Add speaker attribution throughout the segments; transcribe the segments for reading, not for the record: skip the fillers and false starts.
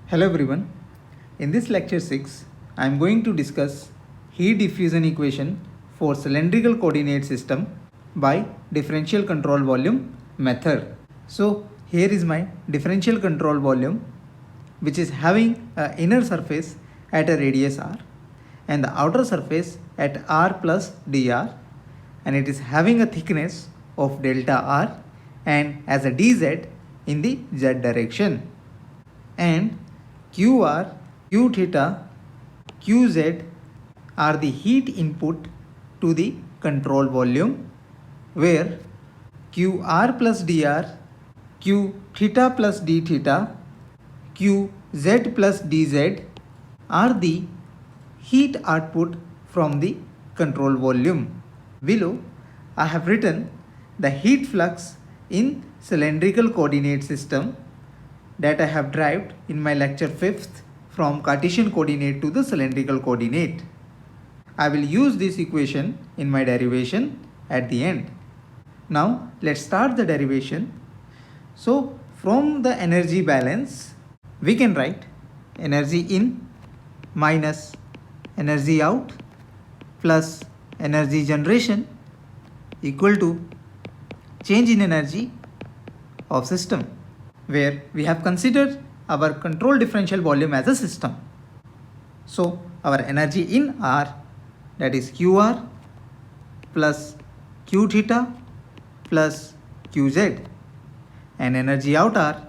Speaker 1: Hello everyone. In this lecture 6, I am going to discuss heat diffusion equation for cylindrical coordinate system by differential control volume method. So here is my differential control volume, which is having an inner surface at a radius r and the outer surface at r plus dr, and it is having a thickness of delta r and as a dz in the z direction, and QR, Q theta, Qz are the heat input to the control volume, where QR plus dr, Q theta plus d theta, Qz plus dz are the heat output from the control volume. Below, I have written the heat flux in cylindrical coordinate system that I have derived in my lecture 5th from Cartesian coordinate to the cylindrical coordinate. I will use this equation in my derivation at the end. Now let's start the derivation. So from the energy balance, we can write energy in minus energy out plus energy generation equal to change in energy of system, where we have considered our control differential volume as a system. So our energy in R, that is QR plus Q theta plus Qz, and energy out R,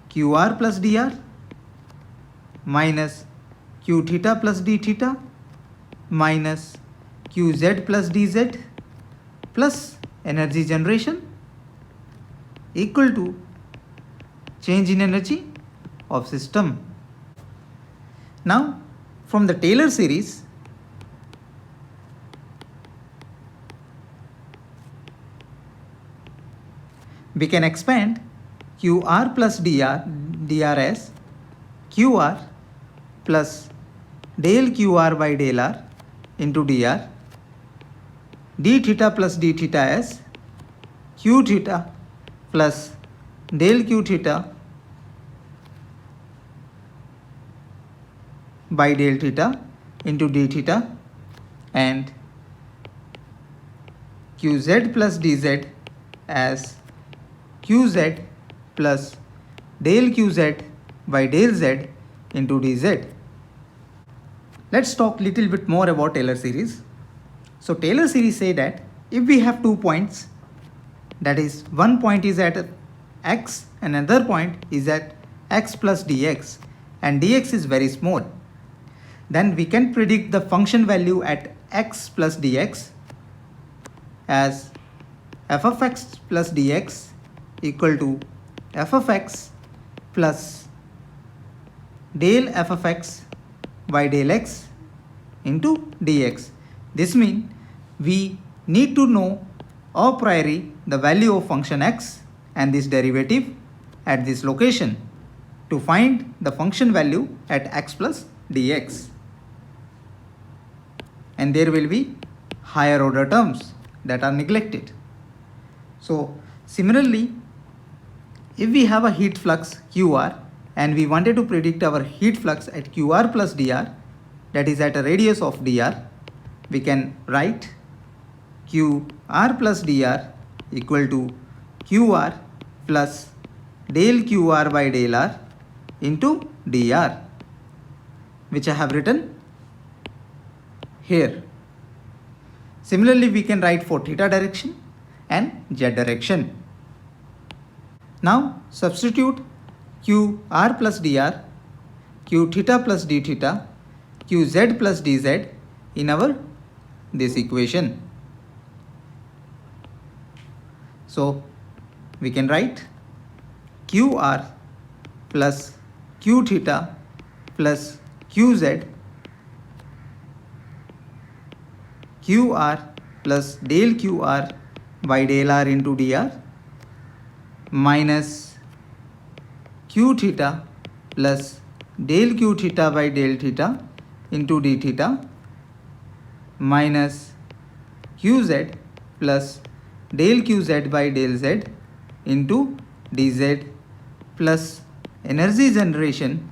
Speaker 1: QR plus dr minus Q theta plus d theta minus Qz plus dz plus energy generation equal to change in energy of system. Now from the Taylor series, we can expand QR plus dr as QR plus del QR by del R into dr, d theta plus d theta as Q theta plus del Q theta by del theta into d theta, and Qz plus dz as Qz plus del Qz by del z into dz. Let's talk little bit more about Taylor series. So Taylor series say that if we have 2 points, that is one point is at x and another point is at x plus dx, and dx is very small, then we can predict the function value at x plus dx as f of x plus dx equal to f of x plus del f of x by del x into dx. This means we need to know a priori the value of function x and this derivative at this location to find the function value at x plus dx. And there will be higher order terms that are neglected. So similarly, if we have a heat flux QR and we wanted to predict our heat flux at QR plus dr, that is at a radius of dr, we can write QR plus dr equal to QR plus del QR by del R into dr, which I have written here. Similarly, we can write for theta direction and z direction. Now substitute QR plus dr, Q theta plus d theta, Qz plus dz in our this equation. So we can write QR plus Q theta plus Qz, QR plus del QR by del R into dr minus Q theta plus del Q theta by del theta into d theta minus Qz plus del Qz by del z into dz plus energy generation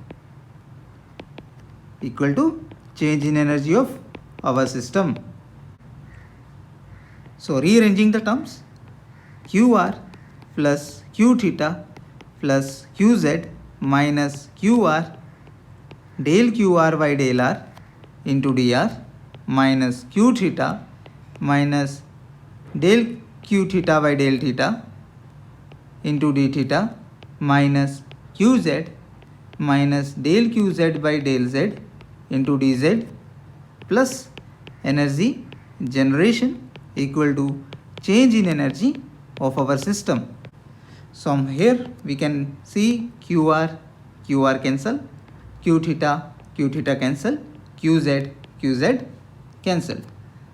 Speaker 1: equal to change in energy of our system. So rearranging the terms, QR plus Q theta plus QZ minus QR del QR by del R into dr minus Q theta minus del Q theta by del theta into d theta minus Qz minus del Qz by del Z into dz plus energy generation equal to change in energy of our system. So from here we can see QR cancel, Q theta cancel, QZ cancel.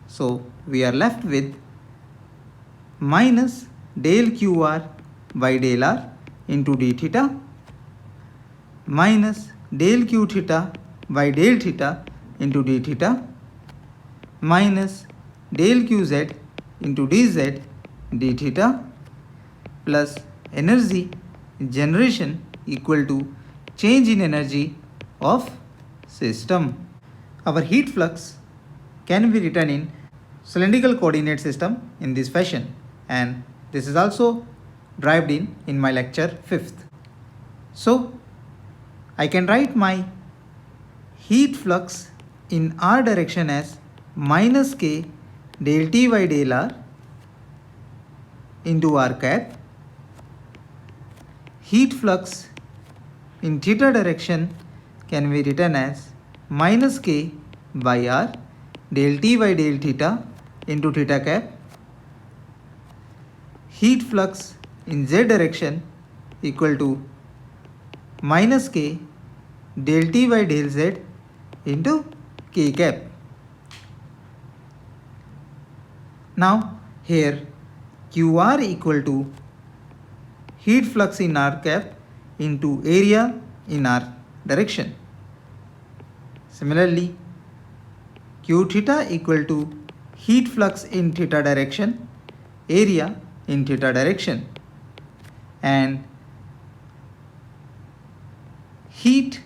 Speaker 1: So we are left with minus del QR by del R into d theta minus del Q theta by del theta into d theta minus del Qz into dz d theta plus energy generation equal to change in energy of system. Our heat flux can be written in cylindrical coordinate system in this fashion, and this is also derived in my lecture 5th. So I can write my heat flux in r direction as minus k del T by del R into r cap. Heat flux in theta direction can be written as minus k by r del T by del theta into theta cap. Heat flux in z direction equal to minus k del T by del z into k cap. Now here QR equal to heat flux in r cap into area in r direction. Similarly, Q theta equal to heat flux in theta direction, area in theta direction, and heat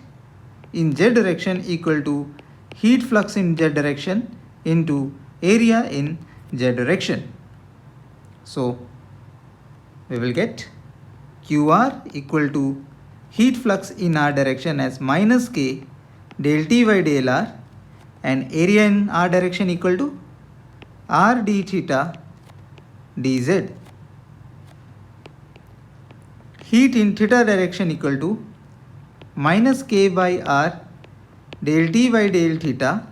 Speaker 1: in z direction equal to heat flux in z direction into area in z direction. So we will get QR equal to heat flux in r direction as minus k del T by del R, and area in r direction equal to r d theta dz. Heat in theta direction equal to minus k by r del T by del theta,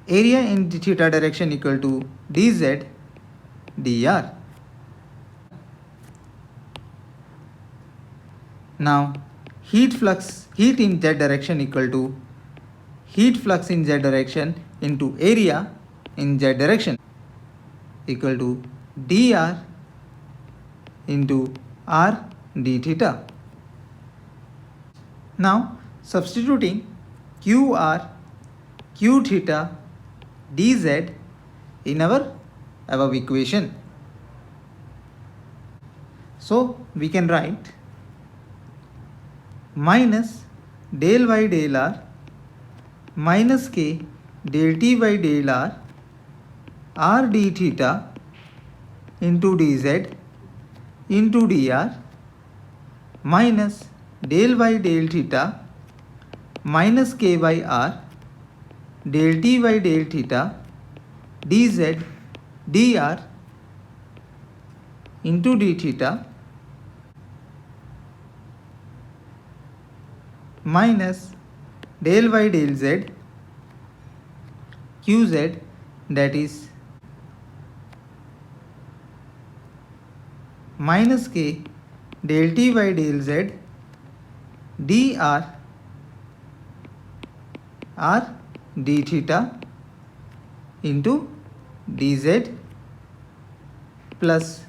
Speaker 1: area in the theta direction equal to dz dr. Now heat in z direction equal to heat flux in z direction into area in z direction equal to dr into r d theta. Now substituting QR, Q theta, dz in our above equation. So we can write minus del by del R minus k del T by del R r d theta into dz into dr minus del by del theta minus k by r del T by del theta dz dr into d theta minus del by del z qz, that is minus k del T by del z dr r d theta into dz plus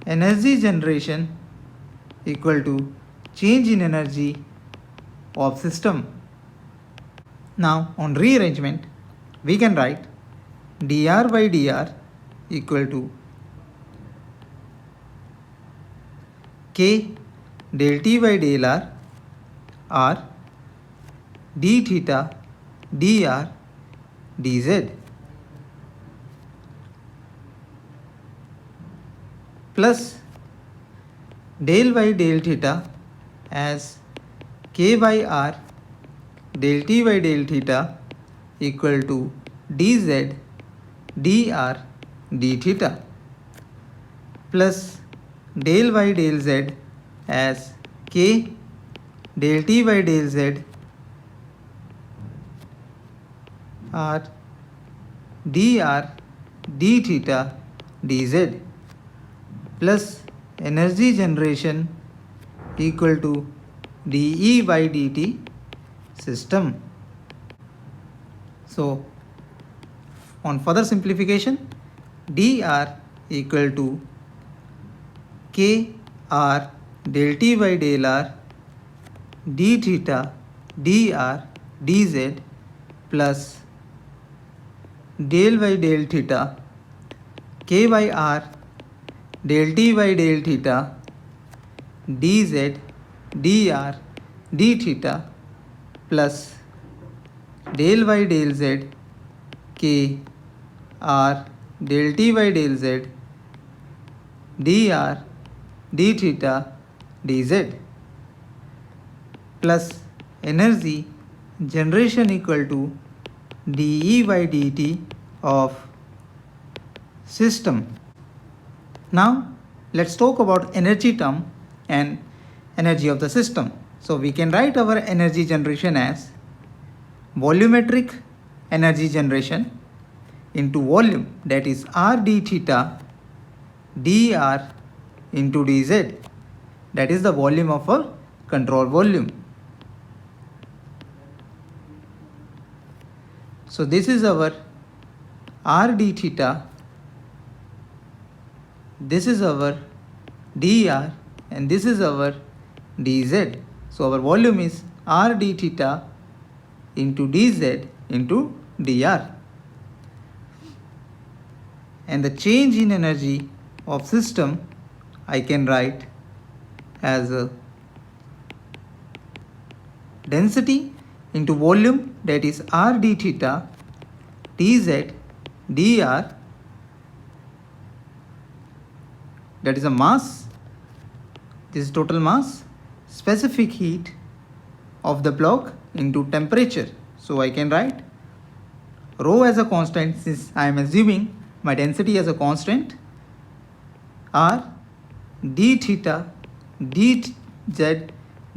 Speaker 1: energy generation equal to change in energy of system. Now on rearrangement we can write dr by dr equal to k del T by del r d theta dr dz plus del y del theta as k by r del t by del theta equal to dz dr d theta plus del y del z as k del t by del z r dr d theta dz plus energy generation equal to dE by dt system. So on further simplification, dr equal to k r del t by del r d theta dr dz plus del y del theta k by r del t by del theta dz dr d theta plus del y del z k r del t by del z dr d theta dz plus energy generation equal to dE by dt of system. Now let's talk about energy term and energy of the system. So we can write our energy generation as volumetric energy generation into volume, that is r d theta dr into dz, that is the volume of a control volume. So this is our r d theta, this is our dr, and this is our dz. So our volume is r d theta into dz into dr. And the change in energy of system I can write as a density into volume, that is r d theta dz dr, that is a mass, this is total mass, specific heat of the block into temperature. So I can write rho as a constant, since I am assuming my density as a constant, r d theta dz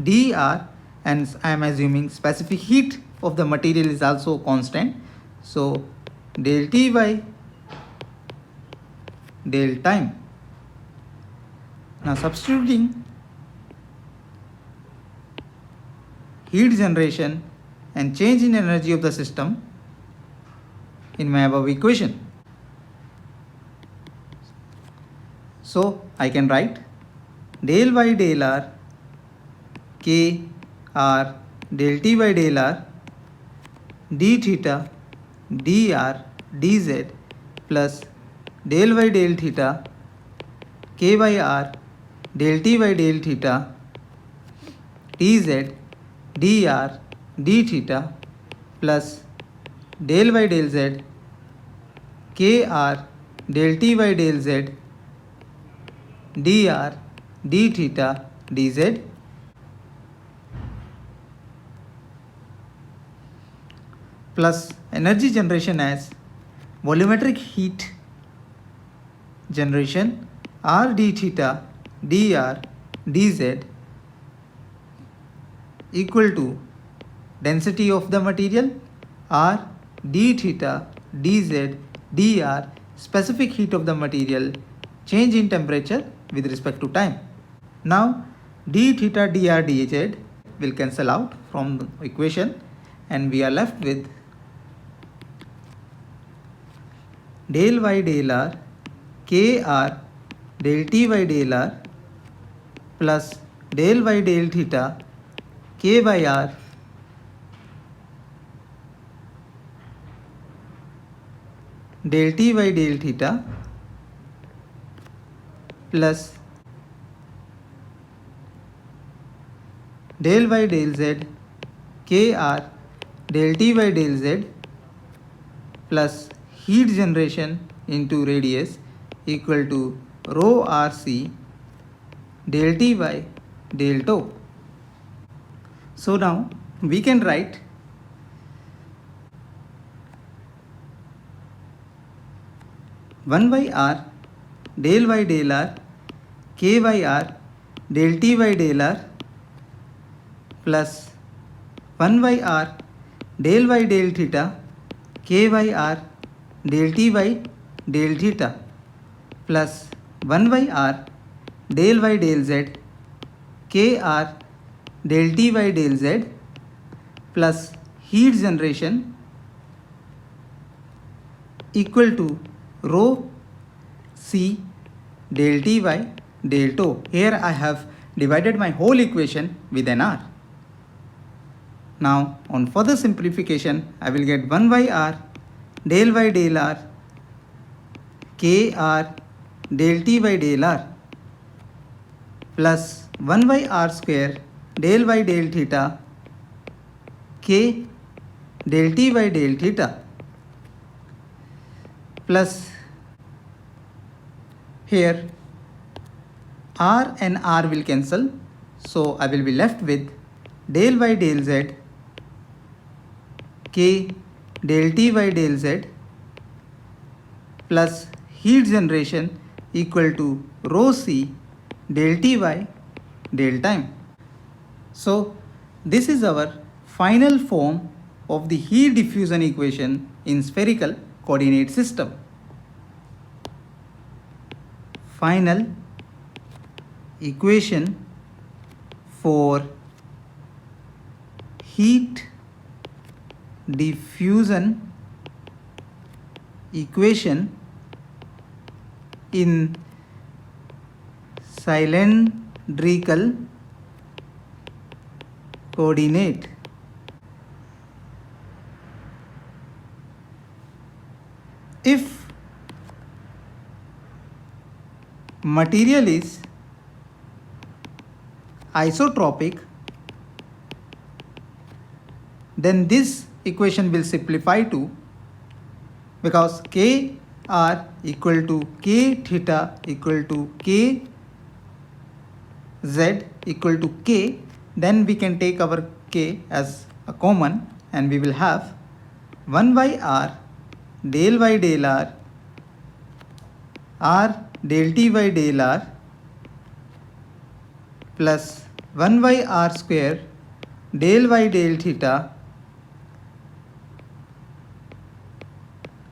Speaker 1: dr, and I am assuming specific heat of the material is also constant. So del T by del time. Now substituting heat generation and change in energy of the system in my above equation. So I can write del y del r k r del t by del r d theta dr dz plus del y del theta k by r del t by del theta dz dr d theta plus del y del z k r del t by del z dr d theta dz plus energy generation as volumetric heat generation r d theta dr dz equal to density of the material r d theta dz dr, specific heat of the material, change in temperature with respect to time. Now d theta dr dz will cancel out from the equation and we are left with del y del r k r del t by del r plus del y del theta k by r del t by del theta plus del y del z k r del T by del Z plus heat generation into radius equal to rho RC del T by del tau. So now we can write one by R del by del R K by R del T by del R plus 1 by R del by del theta K by R del T by del theta plus 1 by R del by del Z K R del T by del Z plus heat generation equal to rho C del T by del tau. Here I have divided my whole equation with an R. Now on further simplification I will get 1 by R del by del R K R del T by del R plus 1 by R square del by del theta K del T by del theta plus here R and R will cancel, so I will be left with del by del Z K del T by del Z plus heat generation equal to rho C del T by del time. So this is our final form of the heat diffusion equation in spherical coordinate system. Final equation for heat diffusion equation in cylindrical coordinate. If material is isotropic, then this equation will simplify to, because K R equal to K theta equal to K Z equal to K, then we can take our K as a common and we will have 1 by R del by del R R del T by del R plus 1 by R square del by del theta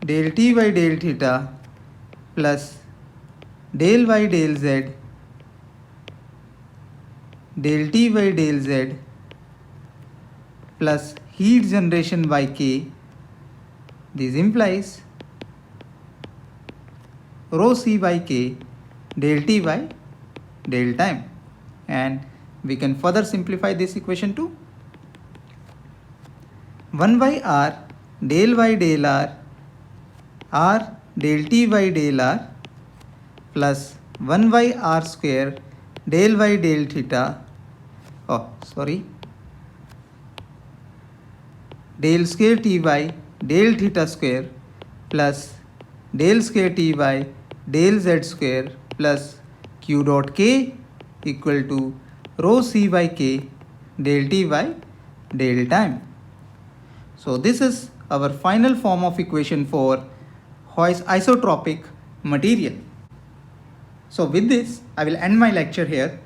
Speaker 1: del T by del theta plus del by del Z del T by del Z plus heat generation by K. This implies rho C by K del T by del time, and we can further simplify this equation to 1 by R del by del R R del T by del R plus 1 by R square del by del theta del square T by del theta square plus del square T by del Z square plus Q dot K equal to rho C by K del T by del time. So this is our final form of equation for isotropic material. So with this I will end my lecture here.